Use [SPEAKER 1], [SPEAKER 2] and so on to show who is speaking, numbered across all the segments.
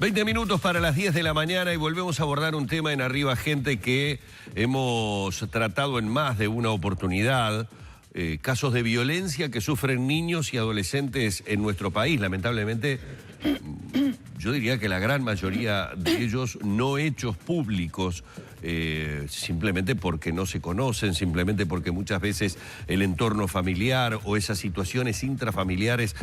[SPEAKER 1] 20 minutos para las 10 de la mañana y volvemos a abordar un tema en Arriba Gente que hemos tratado en más de una oportunidad. Casos de violencia que sufren niños y adolescentes en nuestro país. Lamentablemente, yo diría que la gran mayoría de ellos no hechos públicos, simplemente porque no se conocen, simplemente porque muchas veces el entorno familiar o esas situaciones intrafamiliares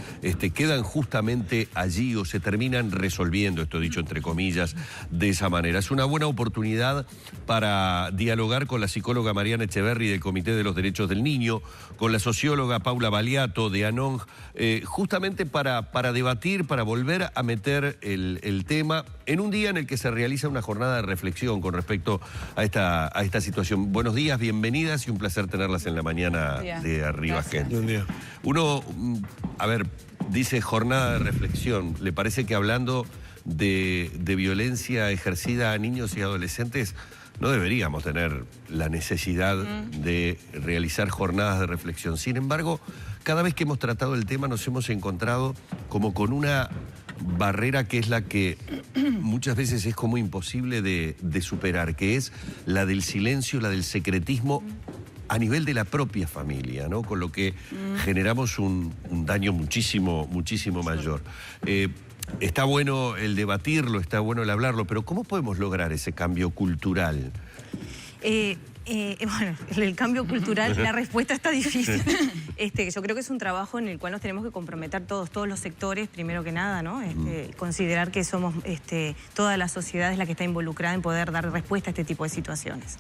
[SPEAKER 1] quedan justamente allí o se terminan resolviendo, esto dicho entre comillas, de esa manera. Es una buena oportunidad para dialogar con la psicóloga Mariana Echeverri del Comité de los Derechos del Niño, con la socióloga Paula Baliato de ANONG, justamente para debatir, para volver a meter el tema en un día en el que se realiza una jornada de reflexión con respecto a esta situación. Buenos días, bienvenidas y un placer tenerlas en la mañana de Arriba Gente.
[SPEAKER 2] Buen día.
[SPEAKER 1] Uno, a ver, dice jornada de reflexión. ¿Le parece que hablando de violencia ejercida a niños y adolescentes no deberíamos tener la necesidad de realizar jornadas de reflexión? Sin embargo, cada vez que hemos tratado el tema nos hemos encontrado como con una barrera que es la que muchas veces es como imposible de superar, que es la del silencio, la del secretismo a nivel de la propia familia, ¿no? Con lo que generamos un daño muchísimo mayor. Está bueno el debatirlo, está bueno el hablarlo, pero ¿cómo podemos lograr ese cambio cultural?
[SPEAKER 3] Bueno, el cambio cultural, la respuesta está difícil. Yo creo que es un trabajo en el cual nos tenemos que comprometer todos los sectores, primero que nada, ¿no? Considerar que somos toda la sociedad es la que está involucrada en poder dar respuesta a este tipo de situaciones.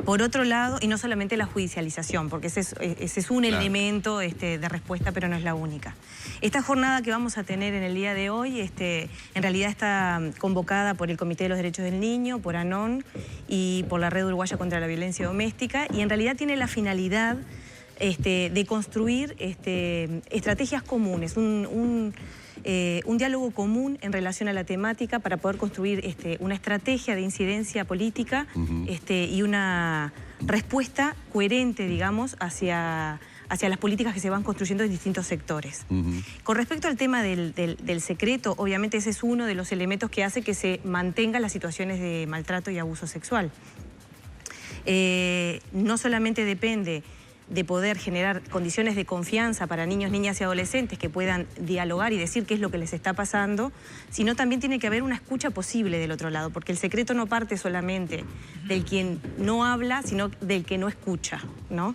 [SPEAKER 3] Por otro lado, y no solamente la judicialización, porque ese es un elemento de respuesta, pero no es la única. Esta jornada que vamos a tener en el día de hoy, en realidad está convocada por el Comité de los Derechos del Niño, por ANON y por la Red Uruguaya contra la Violencia Doméstica, y en realidad tiene la finalidad de construir estrategias comunes, un diálogo común en relación a la temática para poder construir una estrategia de incidencia política y una respuesta coherente, digamos, hacia las políticas que se van construyendo en distintos sectores. Con respecto al tema del secreto, obviamente ese es uno de los elementos que hace que se mantengan las situaciones de maltrato y abuso sexual. No solamente depende de poder generar condiciones de confianza para niños, niñas y adolescentes que puedan dialogar y decir qué es lo que les está pasando, sino también tiene que haber una escucha posible del otro lado, porque el secreto no parte solamente del quien no habla, sino del que no escucha, ¿no?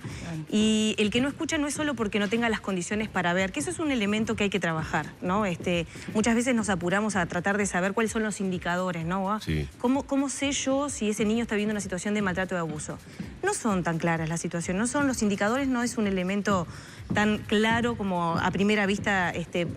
[SPEAKER 3] Y el que no escucha no es solo porque no tenga las condiciones para ver, que eso es un elemento que hay que trabajar, ¿no? Muchas veces nos apuramos a tratar de saber cuáles son los indicadores, ¿no?
[SPEAKER 1] Sí.
[SPEAKER 3] ¿Cómo sé yo si ese niño está viviendo una situación de maltrato o de abuso? No son tan claras las situaciones, no son los indicadores, no es un elemento tan claro como a primera vista,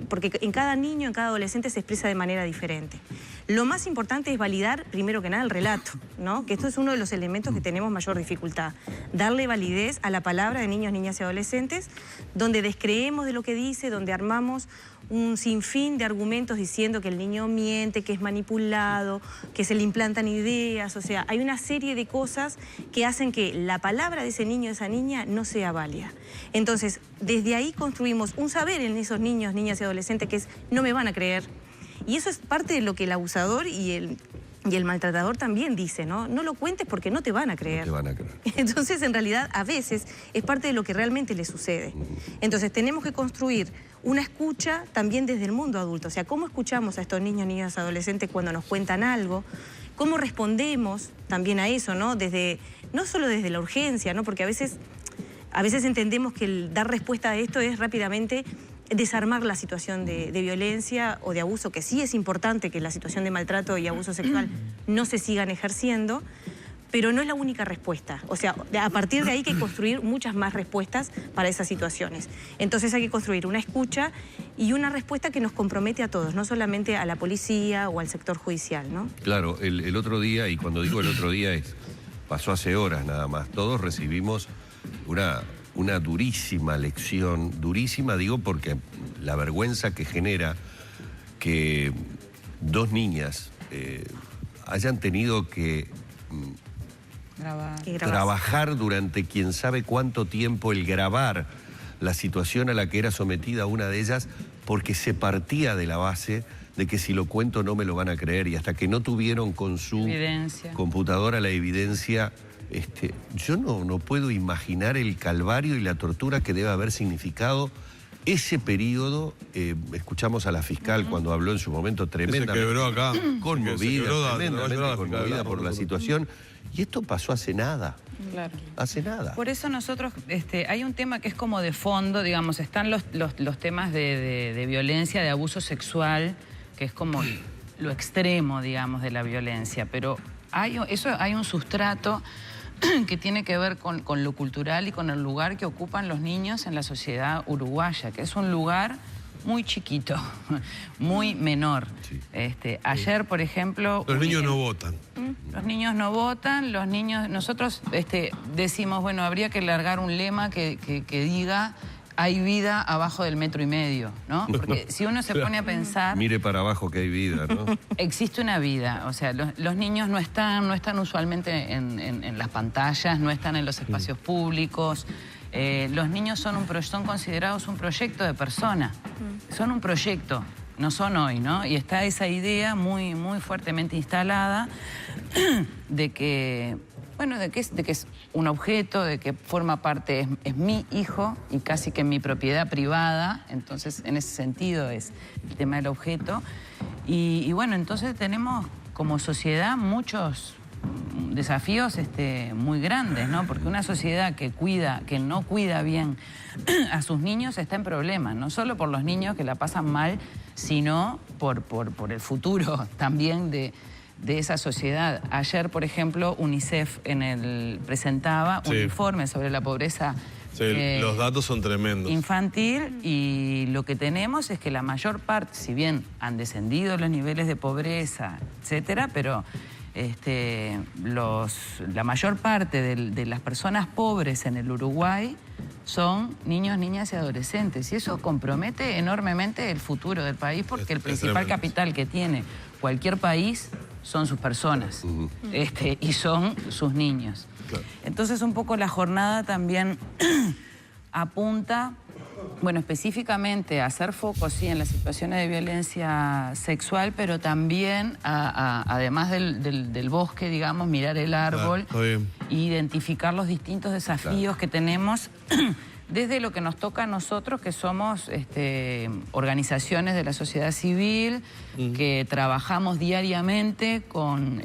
[SPEAKER 3] porque en cada niño, en cada adolescente se expresa de manera diferente. Lo más importante es validar, primero que nada, el relato, ¿no? Que esto es uno de los elementos que tenemos mayor dificultad. Darle validez a la palabra de niños, niñas y adolescentes, donde descreemos de lo que dice, donde armamos un sinfín de argumentos diciendo que el niño miente, que es manipulado, que se le implantan ideas. O sea, hay una serie de cosas que hacen que la palabra de ese niño, de esa niña, no sea válida. Entonces, desde ahí construimos un saber en esos niños, niñas y adolescentes que es, no me van a creer. Y eso es parte de lo que el abusador y el maltratador también dice, ¿no? No lo cuentes porque no te van a creer.
[SPEAKER 1] No te van a creer.
[SPEAKER 3] Entonces, en realidad, a veces es parte de lo que realmente le sucede. Entonces, tenemos que construir una escucha también desde el mundo adulto. O sea, ¿cómo escuchamos a estos niños, niñas, adolescentes cuando nos cuentan algo? ¿Cómo respondemos también a eso, ¿no? No solo desde la urgencia, ¿no? Porque a veces entendemos que el dar respuesta a esto es rápidamente desarmar la situación de violencia o de abuso, que sí es importante que la situación de maltrato y abuso sexual no se sigan ejerciendo, pero no es la única respuesta. O sea, a partir de ahí hay que construir muchas más respuestas para esas situaciones. Entonces hay que construir una escucha y una respuesta que nos compromete a todos, no solamente a la policía o al sector judicial, ¿no?
[SPEAKER 1] Claro, el otro día, y cuando digo el otro día pasó hace horas nada más, todos recibimos una durísima lección, durísima digo porque la vergüenza que genera que dos niñas hayan tenido que trabajar durante quién sabe cuánto tiempo el grabar la situación a la que era sometida una de ellas porque se partía de la base de que si lo cuento no me lo van a creer, y hasta que no tuvieron con su computadora la evidencia, yo no puedo imaginar el calvario y la tortura que debe haber significado ese periodo. Escuchamos a la fiscal cuando habló en su momento tremendamente.
[SPEAKER 2] Se quebró acá.
[SPEAKER 1] Conmovida, tremendamente conmovida por la situación. Y esto pasó hace nada.
[SPEAKER 4] Claro.
[SPEAKER 1] Hace nada.
[SPEAKER 4] Por eso nosotros, hay un tema que es como de fondo, digamos, están los temas de violencia, de abuso sexual, que es como lo extremo, digamos, de la violencia, pero hay un sustrato que tiene que ver con lo cultural y con el lugar que ocupan los niños en la sociedad uruguaya, que es un lugar muy chiquito, muy menor.
[SPEAKER 1] Sí.
[SPEAKER 4] Ayer, por ejemplo...
[SPEAKER 2] Los niños no votan.
[SPEAKER 4] Los niños no votan, los niños... Nosotros decimos, bueno, habría que largar un lema que diga... hay vida abajo del 1,5 metros, ¿no? Porque si uno se pone a pensar...
[SPEAKER 1] Mire para abajo que hay vida, ¿no?
[SPEAKER 4] Existe una vida, o sea, los niños no están usualmente en las pantallas, no están en los espacios públicos. Los niños son considerados un proyecto de persona. Son un proyecto, no son hoy, ¿no? Y está esa idea muy, muy fuertemente instalada de que... Bueno, de que es un objeto, de que forma parte, es mi hijo y casi que mi propiedad privada. Entonces, en ese sentido es el tema del objeto. Y bueno, entonces tenemos como sociedad muchos desafíos muy grandes, ¿no? Porque una sociedad que no cuida bien a sus niños está en problemas, no solo por los niños que la pasan mal, sino por el futuro también de esa sociedad. Ayer, por ejemplo, UNICEF presentaba un informe sobre la pobreza
[SPEAKER 2] los datos son tremendos.
[SPEAKER 4] Infantil, y lo que tenemos es que la mayor parte, si bien han descendido los niveles de pobreza, etcétera, pero la mayor parte de las personas pobres en el Uruguay son niños, niñas y adolescentes. Y eso compromete enormemente el futuro del país, porque el principal capital que tiene cualquier país son sus personas, y son sus niños. Claro. Entonces, un poco la jornada también apunta, bueno, específicamente a hacer foco, sí, en las situaciones de violencia sexual, pero también, además del bosque, digamos, mirar el árbol,
[SPEAKER 2] claro,
[SPEAKER 4] identificar los distintos desafíos que tenemos desde lo que nos toca a nosotros, que somos organizaciones de la sociedad civil, que trabajamos diariamente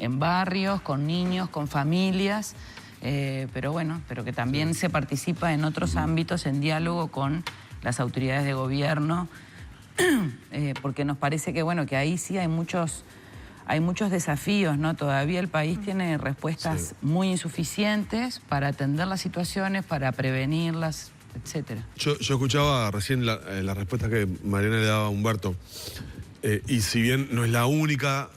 [SPEAKER 4] en barrios, con niños, con familias, pero que también se participa en otros ámbitos en diálogo con las autoridades de gobierno, porque nos parece que, bueno, que ahí sí hay muchos desafíos, ¿no? Todavía el país tiene respuestas muy insuficientes para atender las situaciones, para prevenirlas, etcétera.
[SPEAKER 2] Yo escuchaba recién la respuesta que Mariana le daba a Humberto, y si bien no es la única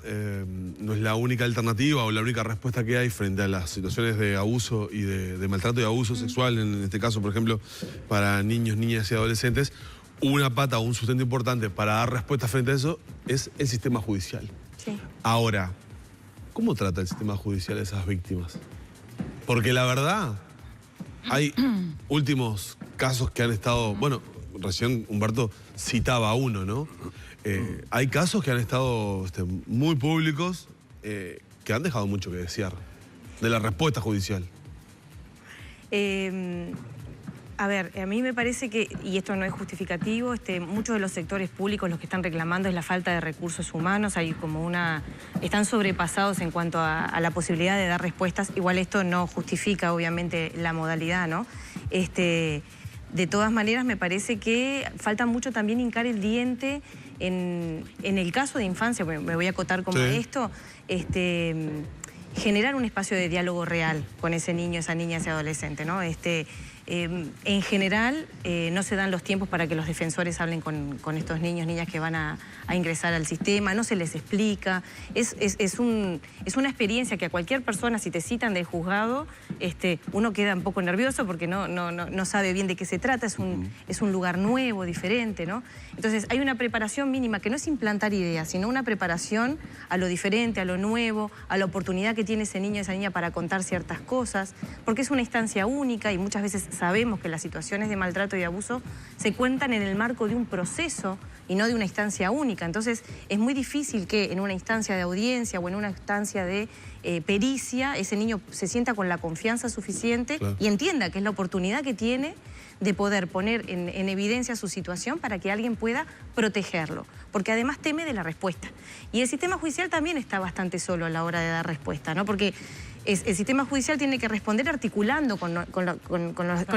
[SPEAKER 2] alternativa o la única respuesta que hay frente a las situaciones de abuso y de maltrato y abuso sexual, en este caso, por ejemplo, para niños, niñas y adolescentes, una pata o un sustento importante para dar respuesta frente a eso es el sistema judicial.
[SPEAKER 3] Sí.
[SPEAKER 2] Ahora, ¿cómo trata el sistema judicial a esas víctimas? Porque la verdad, hay últimos casos que han estado... Bueno, recién Humberto citaba uno, ¿no? Hay casos que han estado muy públicos, que han dejado mucho que desear de la respuesta judicial.
[SPEAKER 3] A ver, a mí me parece que, y esto no es justificativo, muchos de los sectores públicos lo que están reclamando es la falta de recursos humanos. Hay como están sobrepasados en cuanto a la posibilidad de dar respuestas. Igual esto no justifica, obviamente, la modalidad, ¿no? De todas maneras, me parece que falta mucho también hincar el diente en el caso de infancia, me voy a acotar como esto, generar un espacio de diálogo real con ese niño, esa niña, ese adolescente, ¿no? En general, no se dan los tiempos para que los defensores hablen con estos niños, niñas que van a ingresar al sistema, no se les explica. Es una experiencia que a cualquier persona, si te citan del juzgado, uno queda un poco nervioso porque no sabe bien de qué se trata, es un lugar nuevo, diferente, ¿no? Entonces, hay una preparación mínima, que no es implantar ideas, sino una preparación a lo diferente, a lo nuevo, a la oportunidad que tiene ese niño, esa niña para contar ciertas cosas, porque es una instancia única y muchas veces sabemos que las situaciones de maltrato y abuso se cuentan en el marco de un proceso y no de una instancia única. Entonces es muy difícil que en una instancia de audiencia o en una instancia de pericia ese niño se sienta con la confianza suficiente y entienda que es la oportunidad que tiene de poder poner en evidencia su situación para que alguien pueda protegerlo, porque además teme de la respuesta. Y el sistema judicial también está bastante solo a la hora de dar respuesta, ¿no? Porque el sistema judicial tiene que responder articulando con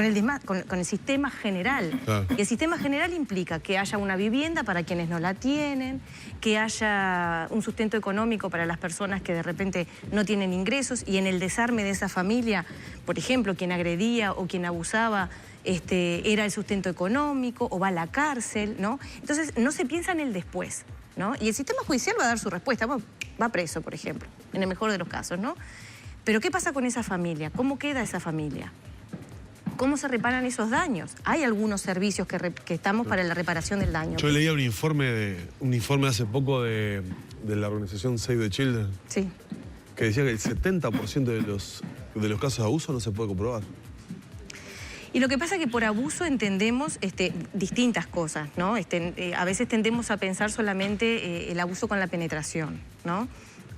[SPEAKER 3] el sistema general.
[SPEAKER 2] Claro.
[SPEAKER 3] Y el sistema general implica que haya una vivienda para quienes no la tienen, que haya un sustento económico para las personas que de repente no tienen ingresos, y en el desarme de esa familia, por ejemplo, quien agredía o quien abusaba era el sustento económico o va a la cárcel, ¿no? Entonces no se piensa en el después, ¿no? Y el sistema judicial va a dar su respuesta, va preso, por ejemplo, en el mejor de los casos, ¿no? Pero ¿qué pasa con esa familia? ¿Cómo queda esa familia? ¿Cómo se reparan esos daños? Hay algunos servicios que estamos para la reparación del daño.
[SPEAKER 2] Yo leía un informe hace poco de la organización Save the Children,
[SPEAKER 3] Sí.
[SPEAKER 2] que decía que el 70% de los casos de abuso no se puede comprobar.
[SPEAKER 3] Y lo que pasa es que por abuso entendemos distintas cosas, ¿no? A veces tendemos a pensar solamente el abuso con la penetración, ¿no?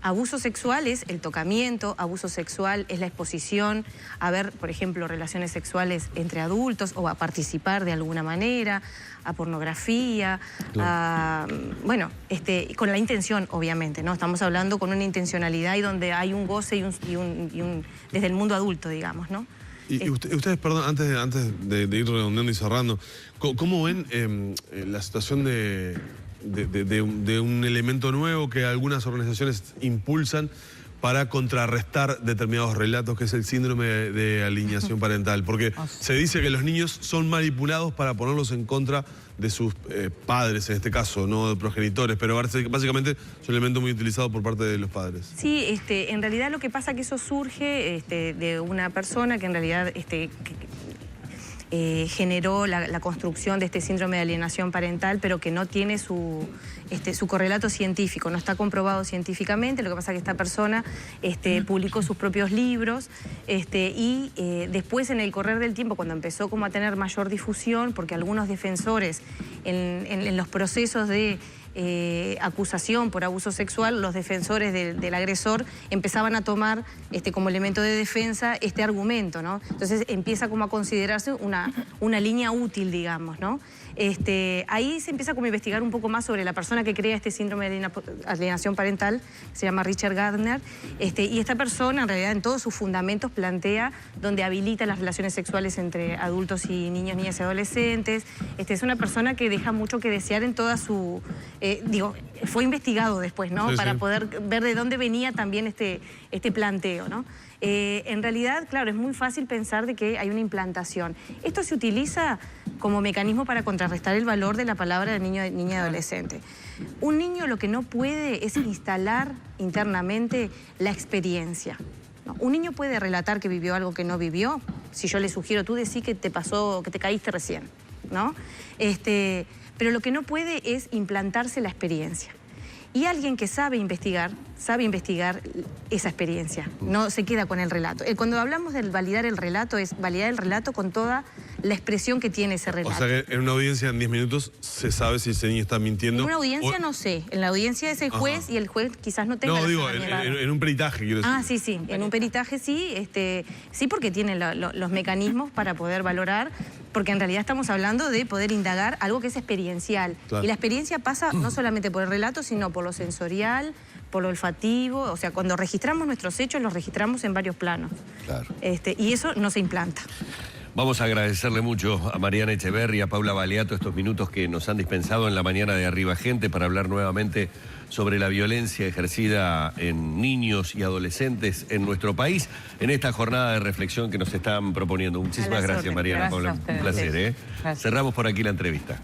[SPEAKER 3] Abuso sexual es el tocamiento, abuso sexual es la exposición a ver, por ejemplo, relaciones sexuales entre adultos o a participar de alguna manera, a pornografía, bueno, con la intención, obviamente, ¿no? Estamos hablando con una intencionalidad y donde hay un goce desde el mundo adulto, digamos, ¿no?
[SPEAKER 2] Y ustedes, perdón, antes de ir redondeando y cerrando, ¿cómo ven la situación de un elemento nuevo que algunas organizaciones impulsan para contrarrestar determinados relatos, que es el síndrome de alienación parental? Porque se dice que los niños son manipulados para ponerlos en contra de sus padres, en este caso, no de progenitores, pero básicamente es un elemento muy utilizado por parte de los padres.
[SPEAKER 3] Sí, en realidad lo que pasa es que eso surge de una persona que en realidad generó la construcción de este síndrome de alienación parental, pero que no tiene su correlato científico, no está comprobado científicamente. Lo que pasa es que esta persona publicó sus propios libros y después, en el correr del tiempo, cuando empezó como a tener mayor difusión, porque algunos defensores en los procesos de acusación por abuso sexual, los defensores del agresor empezaban a tomar como elemento de defensa este argumento, ¿no? Entonces empieza como a considerarse una línea útil, digamos, ¿no? Ahí se empieza como a investigar un poco más sobre la persona que crea este síndrome de alienación parental, se llama Richard Gardner, y esta persona en realidad en todos sus fundamentos plantea donde habilita las relaciones sexuales entre adultos y niños, niñas y adolescentes. Es una persona que deja mucho que desear en toda su... fue investigado después, ¿no?
[SPEAKER 2] Sí,
[SPEAKER 3] para
[SPEAKER 2] sí.
[SPEAKER 3] poder ver de dónde venía también este planteo, ¿no? En realidad, claro, es muy fácil pensar de que hay una implantación. Esto se utiliza como mecanismo para contrarrestar el valor de la palabra de niño, niña y adolescente. Un niño lo que no puede es instalar internamente la experiencia, ¿no? Un niño puede relatar que vivió algo que no vivió. Si yo le sugiero, tú decís que te pasó, que te caíste recién, ¿no? Pero lo que no puede es implantarse la experiencia. Y alguien que sabe investigar esa experiencia, no se queda con el relato. Cuando hablamos de validar el relato, es validar el relato con toda la expresión que tiene ese relato.
[SPEAKER 2] O sea que en una audiencia en 10 minutos se sabe si ese niño está mintiendo.
[SPEAKER 3] En una audiencia no sé, en la audiencia es el juez y el juez quizás no tenga...
[SPEAKER 2] No, digo, en un peritaje, quiero decir.
[SPEAKER 3] Ah, sí, sí, en un peritaje sí, sí, porque tiene los mecanismos para poder valorar, porque en realidad estamos hablando de poder indagar algo que es experiencial.
[SPEAKER 2] Claro.
[SPEAKER 3] Y la experiencia pasa no solamente por el relato, sino por lo sensorial, por lo olfativo. O sea, cuando registramos nuestros hechos, los registramos en varios planos.
[SPEAKER 1] Claro.
[SPEAKER 3] Y eso no se implanta.
[SPEAKER 1] Vamos a agradecerle mucho a Mariana Echeverri y a Paula Baleato estos minutos que nos han dispensado en la mañana de Arriba Gente para hablar nuevamente sobre la violencia ejercida en niños y adolescentes en nuestro país en esta jornada de reflexión que nos están proponiendo. Muchísimas gracias, Mariana,
[SPEAKER 4] Gracias
[SPEAKER 1] Paula.
[SPEAKER 4] a ustedes.
[SPEAKER 1] Un placer, ¿eh?
[SPEAKER 4] Gracias.
[SPEAKER 1] Cerramos por aquí la entrevista.